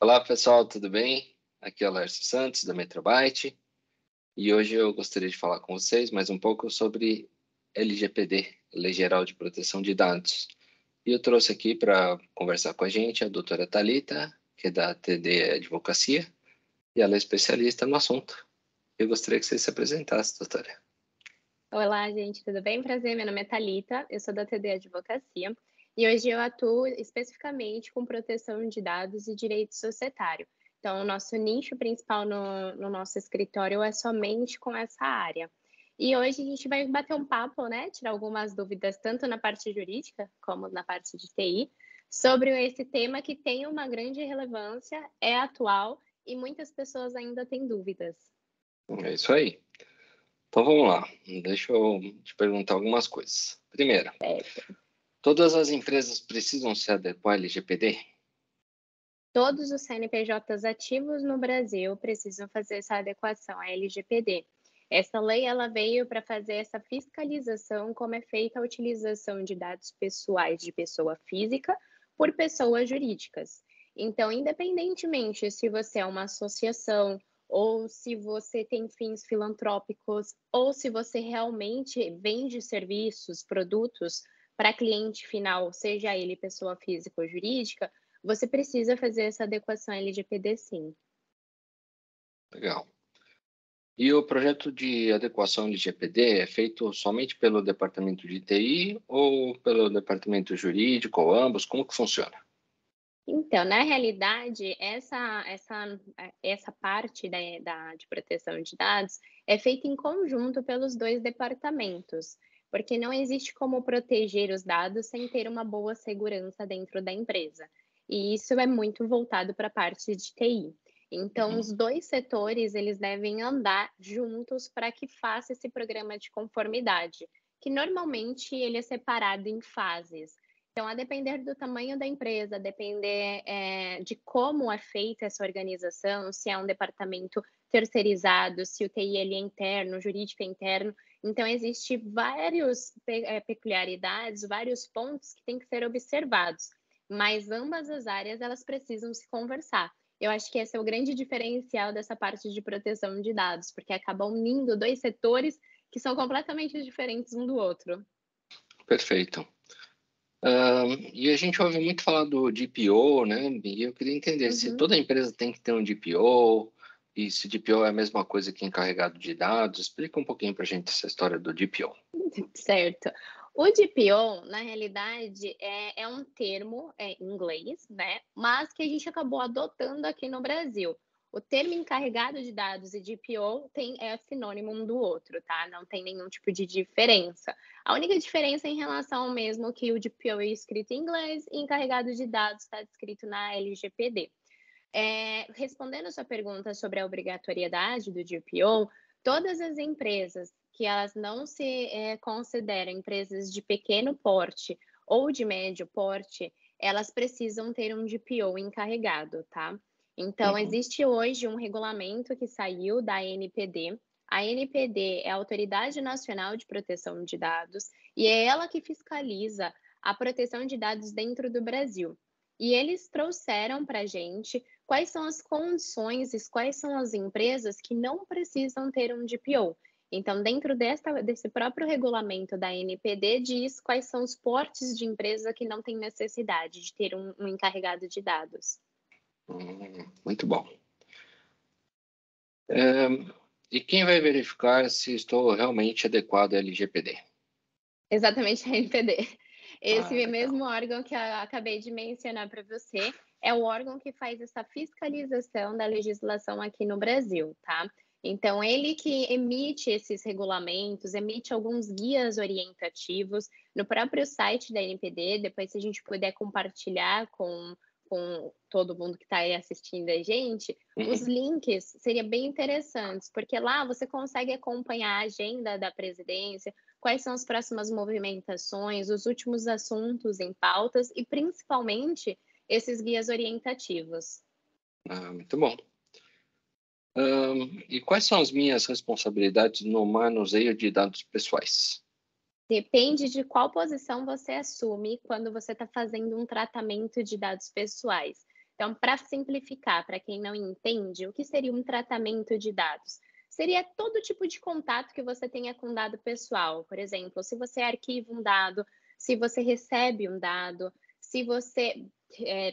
Olá, pessoal, tudo bem? Aqui é o Lércio Santos, da Metrobyte, e hoje eu gostaria de falar com vocês mais um pouco sobre LGPD, Lei Geral de Proteção de Dados. E eu trouxe aqui para conversar com a gente a doutora Thalita, que é da TD Advocacia, e ela é especialista no assunto. Eu gostaria que você se apresentasse, doutora. Olá, gente, tudo bem? Prazer, meu nome é Thalita, eu sou da TD Advocacia e hoje eu atuo especificamente com proteção de dados e direito societário. Então, o nosso nicho principal no nosso escritório é somente com essa área. E hoje a gente vai bater um papo, né? Tirar algumas dúvidas, tanto na parte jurídica como na parte de TI, sobre esse tema que tem uma grande relevância, é atual e muitas pessoas ainda têm dúvidas. É isso aí. Então vamos lá, deixa eu te perguntar algumas coisas. Primeiro, Certo. todas as empresas precisam se adequar à LGPD? Todos os CNPJs ativos no Brasil precisam fazer essa adequação à LGPD. Essa lei ela veio para fazer essa fiscalização como é feita a utilização de dados pessoais de pessoa física por pessoas jurídicas. Então, independentemente se você é uma associação ou se você tem fins filantrópicos ou se você realmente vende serviços, produtos para cliente final, seja ele pessoa física ou jurídica, você precisa fazer essa adequação LGPD sim. Legal. E o projeto de adequação LGPD é feito somente pelo departamento de TI ou pelo departamento jurídico, ou ambos? Como que funciona? Então, na realidade, essa parte de proteção de dados é feita em conjunto pelos 2 departamentos, porque não existe como proteger os dados sem ter uma boa segurança dentro da empresa. E isso é muito voltado para a parte de TI. Então, Uhum. os 2 setores, eles devem andar juntos para que faça esse programa de conformidade, que normalmente ele é separado em fases. Então, a depender do tamanho da empresa, a depender, de como é feita essa organização, se é um departamento terceirizado, se o TI ele é interno, o jurídico é interno. Então, existe vários peculiaridades, vários pontos que têm que ser observados, mas ambas as áreas, elas precisam se conversar. Eu acho que esse é o grande diferencial dessa parte de proteção de dados, porque acaba unindo 2 setores que são completamente diferentes um do outro. Perfeito. E a gente ouve muito falar do DPO, né? E eu queria entender se Uhum. toda empresa tem que ter um DPO, e se DPO é a mesma coisa que encarregado de dados. Explica um pouquinho para a gente essa história do DPO. Certo. O DPO, na realidade, é um termo em inglês, né? Mas que a gente acabou adotando aqui no Brasil. O termo encarregado de dados e DPO é sinônimo um do outro, tá? Não tem nenhum tipo de diferença. A única diferença é em relação ao mesmo que o DPO é escrito em inglês e encarregado de dados está escrito na LGPD. Respondendo a sua pergunta sobre a obrigatoriedade do GPO, todas as empresas que elas não se consideram empresas de pequeno porte ou de médio porte, elas precisam ter um GPO encarregado, tá? Então, Uhum. existe hoje um regulamento que saiu da ANPD. A ANPD é a Autoridade Nacional de Proteção de Dados e é ela que fiscaliza a proteção de dados dentro do Brasil. E eles trouxeram para a gente quais são as condições e quais são as empresas que não precisam ter um DPO. Então, dentro desse próprio regulamento da NPD, diz quais são os portes de empresa que não têm necessidade de ter um encarregado de dados. Muito bom. E quem vai verificar se estou realmente adequado à LGPD? Exatamente, a NPD. Ah, Esse legal. mesmo órgão que eu acabei de mencionar para você é o órgão que faz essa fiscalização da legislação aqui no Brasil, tá? Então, ele que emite esses regulamentos, emite alguns guias orientativos no próprio site da NPD. Depois, se a gente puder compartilhar com todo mundo que está aí assistindo a gente, os Uhum. links seria bem interessantes, porque lá você consegue acompanhar a agenda da presidência, quais são as próximas movimentações, os últimos assuntos em pautas e, principalmente, esses guias orientativos. Muito bom. E quais são as minhas responsabilidades no manuseio de dados pessoais? Depende de qual posição você assume quando você está fazendo um tratamento de dados pessoais. Então, para simplificar, para quem não entende, o que seria um tratamento de dados? Seria todo tipo de contato que você tenha com dado pessoal. Por exemplo, se você arquiva um dado, se você recebe um dado, se você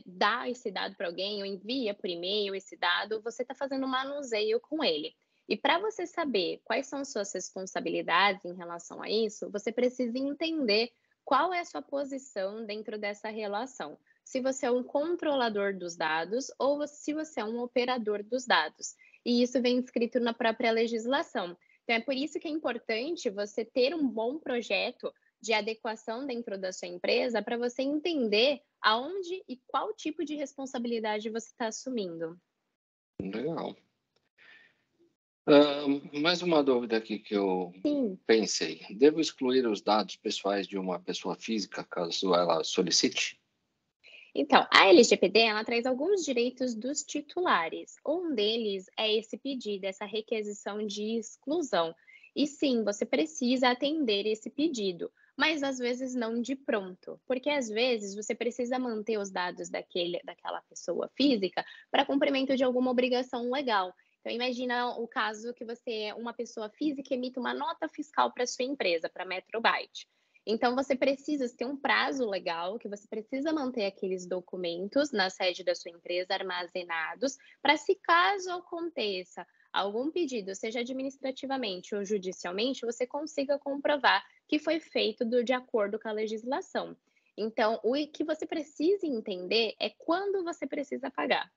dá esse dado para alguém ou envia por e-mail esse dado, você está fazendo um manuseio com ele. E para você saber quais são suas responsabilidades em relação a isso, você precisa entender qual é a sua posição dentro dessa relação. Se você é um controlador dos dados ou se você é um operador dos dados. E isso vem escrito na própria legislação. Então, é por isso que é importante você ter um bom projeto de adequação dentro da sua empresa para você entender aonde e qual tipo de responsabilidade você está assumindo. Legal. Mais uma dúvida aqui que eu Sim. pensei. Devo excluir os dados pessoais de uma pessoa física caso ela solicite? Então, a LGPD, ela traz alguns direitos dos titulares. Um deles é esse pedido, essa requisição de exclusão. E sim, você precisa atender esse pedido, mas às vezes não de pronto, porque às vezes você precisa manter os dados daquela pessoa física para cumprimento de alguma obrigação legal. Então, imagina o caso que você, uma pessoa física, emite uma nota fiscal para sua empresa, para a Metrobyte. Então, você precisa ter um prazo legal, que você precisa manter aqueles documentos na sede da sua empresa armazenados, para se caso aconteça algum pedido, seja administrativamente ou judicialmente, você consiga comprovar que foi feito de acordo com a legislação. Então, o que você precisa entender é quando você precisa pagar.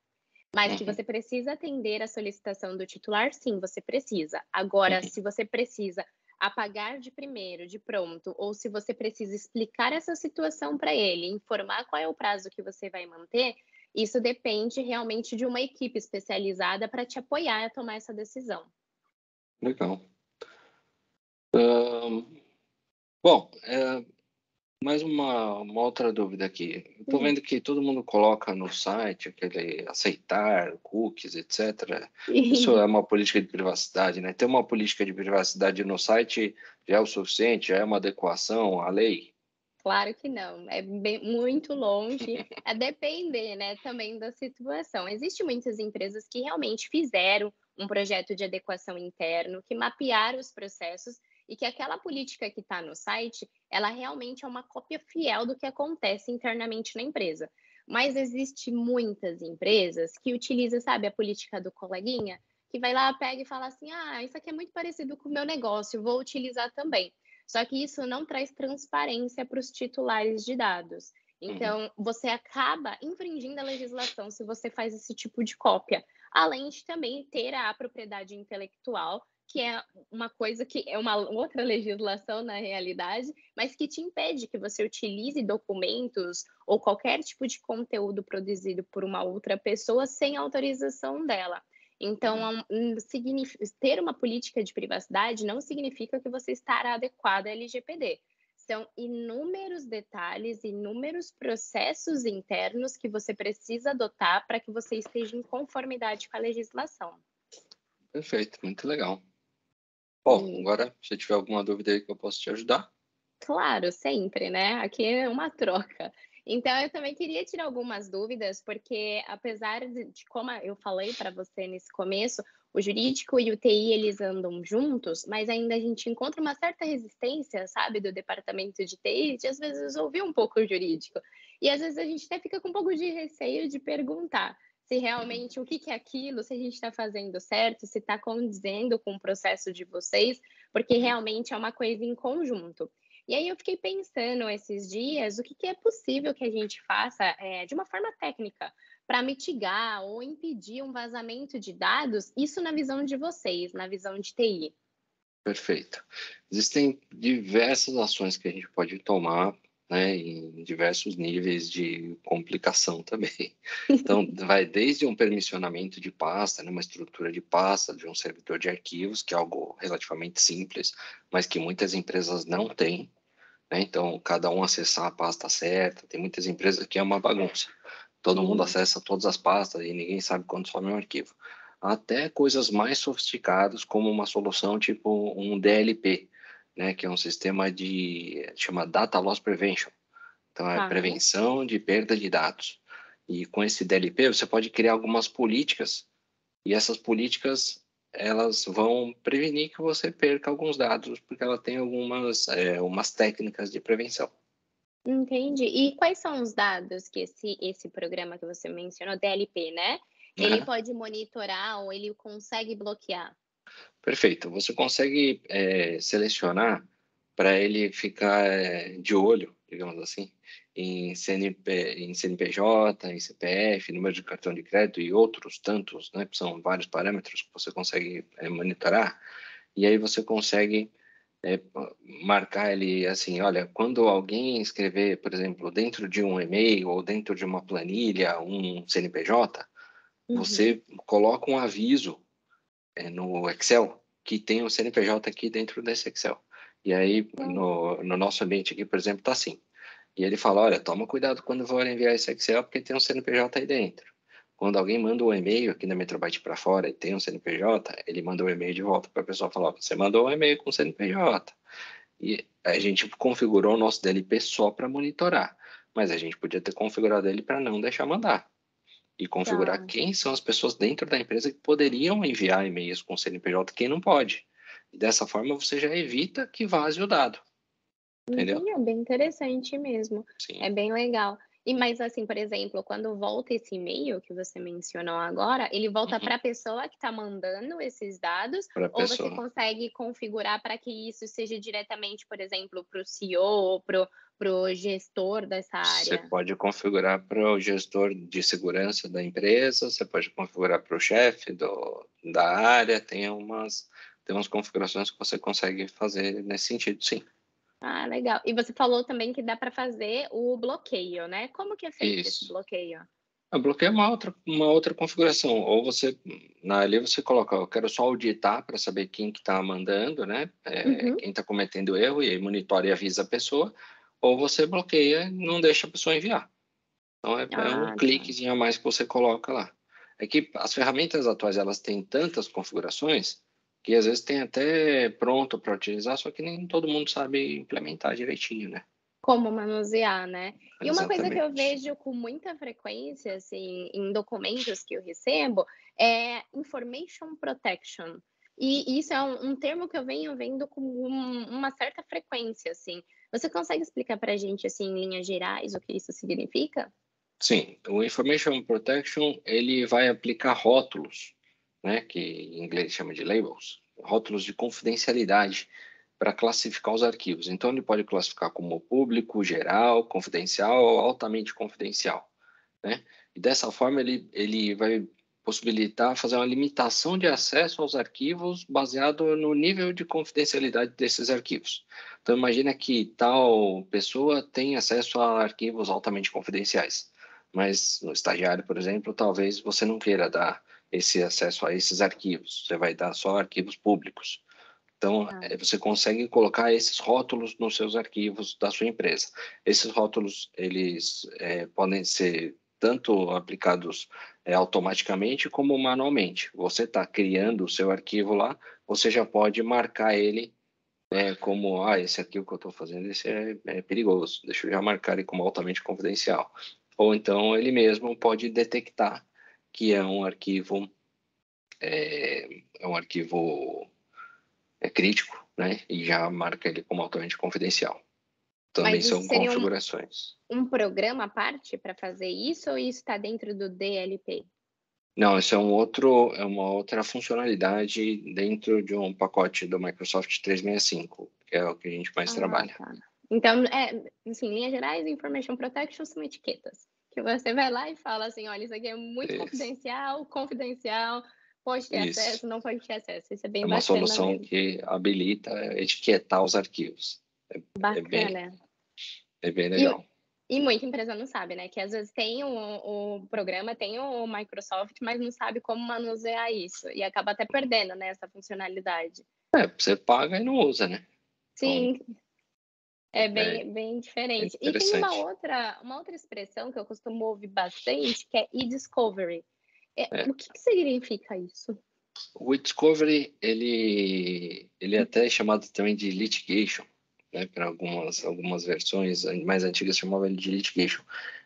Mas que Uhum, você precisa atender a solicitação do titular, sim, você precisa. Agora, uhum. se você precisa apagar de primeiro, de pronto, ou se você precisa explicar essa situação para ele, informar qual é o prazo que você vai manter, isso depende realmente de uma equipe especializada para te apoiar a tomar essa decisão. Legal. Hã, bom, mais uma outra dúvida aqui. Estou Sim. vendo que todo mundo coloca no site aquele aceitar cookies, etc. Isso é uma política de privacidade, né? Ter uma política de privacidade no site já é o suficiente? Já é uma adequação à lei? Claro que não, é muito longe, a depender, né, também da situação. Existem muitas empresas que realmente fizeram um projeto de adequação interno, que mapearam os processos e que aquela política que está no site, ela realmente é uma cópia fiel do que acontece internamente na empresa. Mas existe muitas empresas que utilizam, sabe, a política do coleguinha, que vai lá, pega e fala assim: "Ah, isso aqui é muito parecido com o meu negócio, vou utilizar também". Só que isso não traz transparência para os titulares de dados. Uhum. Então, você acaba infringindo a legislação se você faz esse tipo de cópia, além de também ter a propriedade intelectual, que é uma coisa que é uma outra legislação na realidade, mas que te impede que você utilize documentos ou qualquer tipo de conteúdo produzido por uma outra pessoa sem autorização dela. Então, Uhum. ter uma política de privacidade não significa que você estará adequado à LGPD. São inúmeros detalhes, inúmeros processos internos que você precisa adotar para que você esteja em conformidade com a legislação. Perfeito, muito legal. Bom, E agora, se tiver alguma dúvida aí que eu posso te ajudar. claro, sempre, né, aqui é uma troca. Então eu também queria tirar algumas dúvidas, porque apesar de como eu falei para você nesse começo, o jurídico e o TI eles andam juntos, mas ainda a gente encontra uma certa resistência, sabe, do departamento de TI, de às vezes ouvir um pouco o jurídico. E às vezes a gente até fica com um pouco de receio de perguntar se Uhum. realmente o que que é aquilo, se a gente está fazendo certo, se está condizendo com o processo de vocês, porque Uhum. realmente é uma coisa em conjunto. E aí eu fiquei pensando esses dias o que que é possível que a gente faça, de uma forma técnica, para mitigar ou impedir um vazamento de dados, isso na visão de vocês, na visão de TI. Perfeito. Existem diversas ações que a gente pode tomar, né, em diversos níveis de complicação também. Então, vai desde um permissionamento de pasta, né, uma estrutura de pasta de um servidor de arquivos, que é algo relativamente simples, mas que muitas empresas não têm, né? Então, cada um acessar a pasta certa. Tem muitas empresas que é uma bagunça. Todo mundo Sim, acessa todas as pastas e ninguém sabe quando sobe um arquivo. Até coisas mais sofisticadas, como uma solução tipo um DLP, né, que é um sistema chama Data Loss Prevention. Então, é Tá. prevenção de perda de dados. E com esse DLP, você pode criar algumas políticas, e essas políticas, elas vão prevenir que você perca alguns dados, porque ela tem umas técnicas de prevenção. Entendi. E quais são os dados que esse programa que você mencionou, DLP, né? Ele Uhum. pode monitorar ou ele consegue bloquear? Perfeito. Você consegue selecionar para ele ficar de olho, digamos assim, em CNPJ, em CPF, número de cartão de crédito e outros tantos, né? São vários parâmetros que você consegue monitorar. E aí você consegue marcar ele assim, olha, quando alguém escrever, por exemplo, dentro de um e-mail ou dentro de uma planilha, um CNPJ, Uhum. você coloca um aviso no Excel que tem o CNPJ aqui dentro desse Excel. E aí, no nosso ambiente aqui, por exemplo, está assim. E ele fala, olha, toma cuidado quando for enviar esse Excel, porque tem um CNPJ aí dentro. Quando alguém manda um e-mail aqui na Metrobyte para fora e tem um CNPJ, ele manda um e-mail de volta para a pessoa falar, você mandou um e-mail com CNPJ. E a gente configurou o nosso DLP só para monitorar, mas a gente podia ter configurado ele para não deixar mandar e configurar Tá. quem são as pessoas dentro da empresa que poderiam enviar e-mails com CNPJ, quem não pode. E dessa forma você já evita que vaze o dado, entendeu? Entendi, é bem interessante mesmo, Sim, é bem legal. E mas assim, por exemplo, quando volta esse e-mail que você mencionou agora, ele volta para a pessoa que está mandando esses dados, para a ou você pessoa. consegue configurar para que isso seja diretamente, por exemplo, para o CEO ou para o gestor dessa Você área? pode configurar para o gestor de segurança da empresa, você pode configurar para o chefe da área, tem umas configurações que você consegue fazer nesse sentido, sim. Ah, legal. E você falou também que dá para fazer o bloqueio, né? Como que é feito esse Isso. bloqueio? A bloqueio é uma outra configuração. Ou você, ali você coloca, eu quero só auditar para saber quem que está mandando, né? Uhum. Quem está cometendo erro, e aí monitora e avisa a pessoa. Ou você bloqueia e não deixa a pessoa enviar. Então, é um Ah, tá. cliquezinho a mais que você coloca lá. É que as ferramentas atuais, elas têm tantas configurações que às vezes tem até pronto para utilizar, só que nem todo mundo sabe implementar direitinho, né? Como manusear, né. E uma coisa que eu Exatamente. vejo com muita frequência, assim, em documentos que eu recebo, é information protection. E isso é um termo que eu venho vendo com uma certa frequência, assim. Você consegue explicar para a gente, assim, em linhas gerais, o que isso significa? Sim, o Information Protection, ele vai aplicar rótulos, né, que em inglês chama de labels, rótulos de confidencialidade para classificar os arquivos. Então, ele pode classificar como público, geral, confidencial ou altamente confidencial, né? E dessa forma, ele vai possibilitar fazer uma limitação de acesso aos arquivos baseado no nível de confidencialidade desses arquivos. Então, imagina que tal pessoa tem acesso a arquivos altamente confidenciais, mas no estagiário, por exemplo, talvez você não queira dar esse acesso a esses arquivos, você vai dar só arquivos públicos. Então, Ah, você consegue colocar esses rótulos nos seus arquivos da sua empresa. Esses rótulos, eles podem ser tanto aplicados automaticamente como manualmente. Você está criando o seu arquivo lá, você já pode marcar ele como, esse arquivo que eu estou fazendo, esse é perigoso, deixa eu já marcar ele como altamente confidencial. Ou então ele mesmo pode detectar que é um arquivo crítico, né? E já marca ele como altamente confidencial. Também mas isso são seria configurações. um programa à parte para fazer isso ou isso está dentro do DLP? Não, isso é uma outra funcionalidade dentro de um pacote do Microsoft 365, que é o que a gente mais Ah, trabalha. tá. Então, assim, linhas gerais, information protection são etiquetas, que você vai lá e fala assim: "Olha, isso aqui é muito Isso. confidencial, confidencial, pode ter Isso. acesso, não pode ter acesso". Isso é É bem uma bacana solução mesmo. que habilita etiquetar os arquivos. É bem, Bacana. é bem E legal. e muita empresa não sabe, né, que às vezes tem o programa, tem o Microsoft, mas não sabe como manusear isso, e acaba até perdendo, né, essa funcionalidade. Você paga e não usa, né? Então, Sim, é é, bem é diferente. E tem uma interessante. outra expressão que eu costumo ouvir bastante, que é e-discovery. É. O que que significa isso? O e-discovery, ele é até chamado também de litigation, né? Para algumas versões mais antigas chamavam ele de litigation.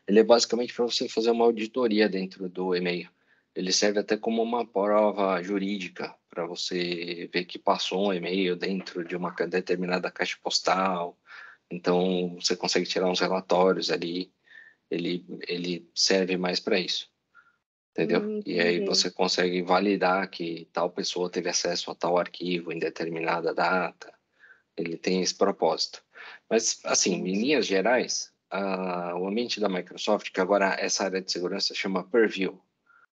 Ele é basicamente para você fazer uma auditoria dentro do e-mail. Ele serve até como uma prova jurídica para você ver que passou um e-mail dentro de uma determinada caixa postal. Então, você consegue tirar uns relatórios ali. Ele serve mais para isso. Entendeu? E aí Entendi. você consegue validar que tal pessoa teve acesso a tal arquivo em determinada data. Ele tem esse propósito. Mas, assim, em Entendi. linhas gerais, o ambiente da Microsoft, que agora essa área de segurança chama Purview,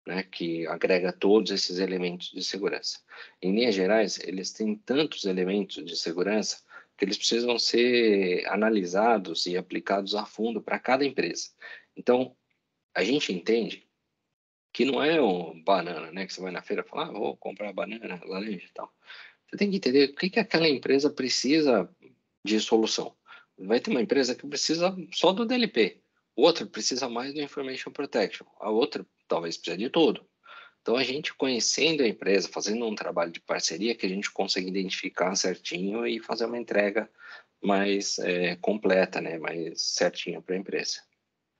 né, que agrega todos esses elementos de segurança. Em linhas gerais, eles têm tantos elementos de segurança que eles precisam ser analisados e aplicados a fundo para cada empresa. Então, a gente entende que não é um banana, né? Que você vai na feira e fala, vou comprar banana, laranja e tal. Você tem que entender o que aquela empresa precisa de solução. Vai ter uma empresa que precisa só do DLP, outra precisa mais do Information Protection, a outra talvez precise de tudo. Então, a gente conhecendo a empresa, fazendo um trabalho de parceria, que a gente consegue identificar certinho e fazer uma entrega mais completa, né? Mais certinha para a empresa.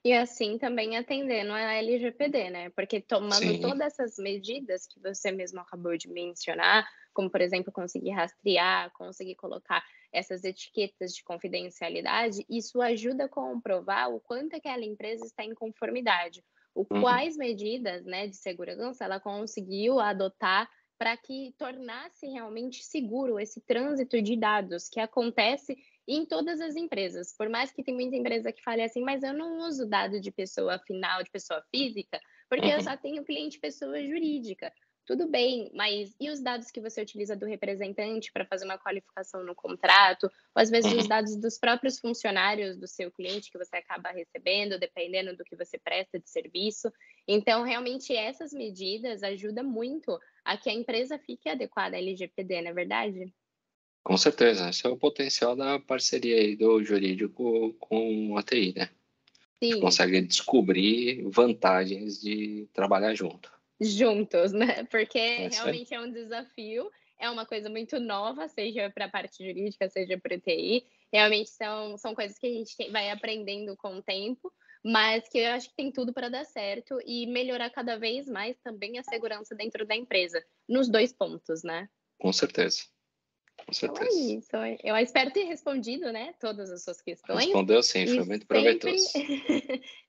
E assim também atendendo a LGPD, né, porque tomando Sim. todas essas medidas que você mesmo acabou de mencionar, como por exemplo conseguir rastrear, conseguir colocar essas etiquetas de confidencialidade, isso ajuda a comprovar o quanto aquela empresa está em conformidade, o Uhum. quais medidas, né, de segurança ela conseguiu adotar para que tornasse realmente seguro esse trânsito de dados que acontece em todas as empresas. Por mais que tem muita empresa que fale assim: "Mas eu não uso dado de pessoa final, de pessoa física, porque eu só Uhum. tenho cliente pessoa jurídica". Tudo bem, mas e os dados que você utiliza do representante para fazer uma qualificação no contrato, ou às vezes os Uhum. dados dos próprios funcionários do seu cliente que você acaba recebendo, dependendo do que você presta de serviço. Então, realmente essas medidas ajudam muito a que a empresa fique adequada à LGPD, não é verdade? Com certeza, esse é o potencial da parceria aí do jurídico com a TI, né? A gente Sim. consegue descobrir vantagens de trabalhar junto. Juntos, né, porque É isso aí. realmente é um desafio, é uma coisa muito nova, seja para a parte jurídica, seja para o TI, realmente são coisas que a gente vai aprendendo com o tempo, mas que eu acho que tem tudo para dar certo e melhorar cada vez mais também a segurança dentro da empresa, nos 2 pontos, né. Com certeza, com Então é certeza. isso, eu espero ter respondido, né, todas as suas questões Respondeu sim, e foi muito sempre proveitoso.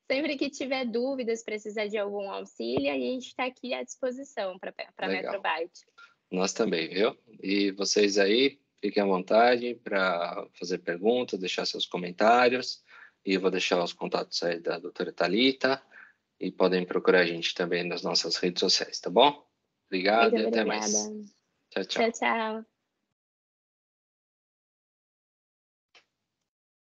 sempre que tiver dúvidas, precisar de algum auxílio, a gente está aqui à disposição para Legal. Metrobyte. Nós também, viu? E vocês aí, fiquem à vontade para fazer perguntas, deixar seus comentários. E eu vou deixar os contatos aí da doutora Thalita. E podem procurar a gente também nas nossas redes sociais, tá bom? Muito Obrigado e até obrigada. mais. Tchau, Tchau, tchau. tchau.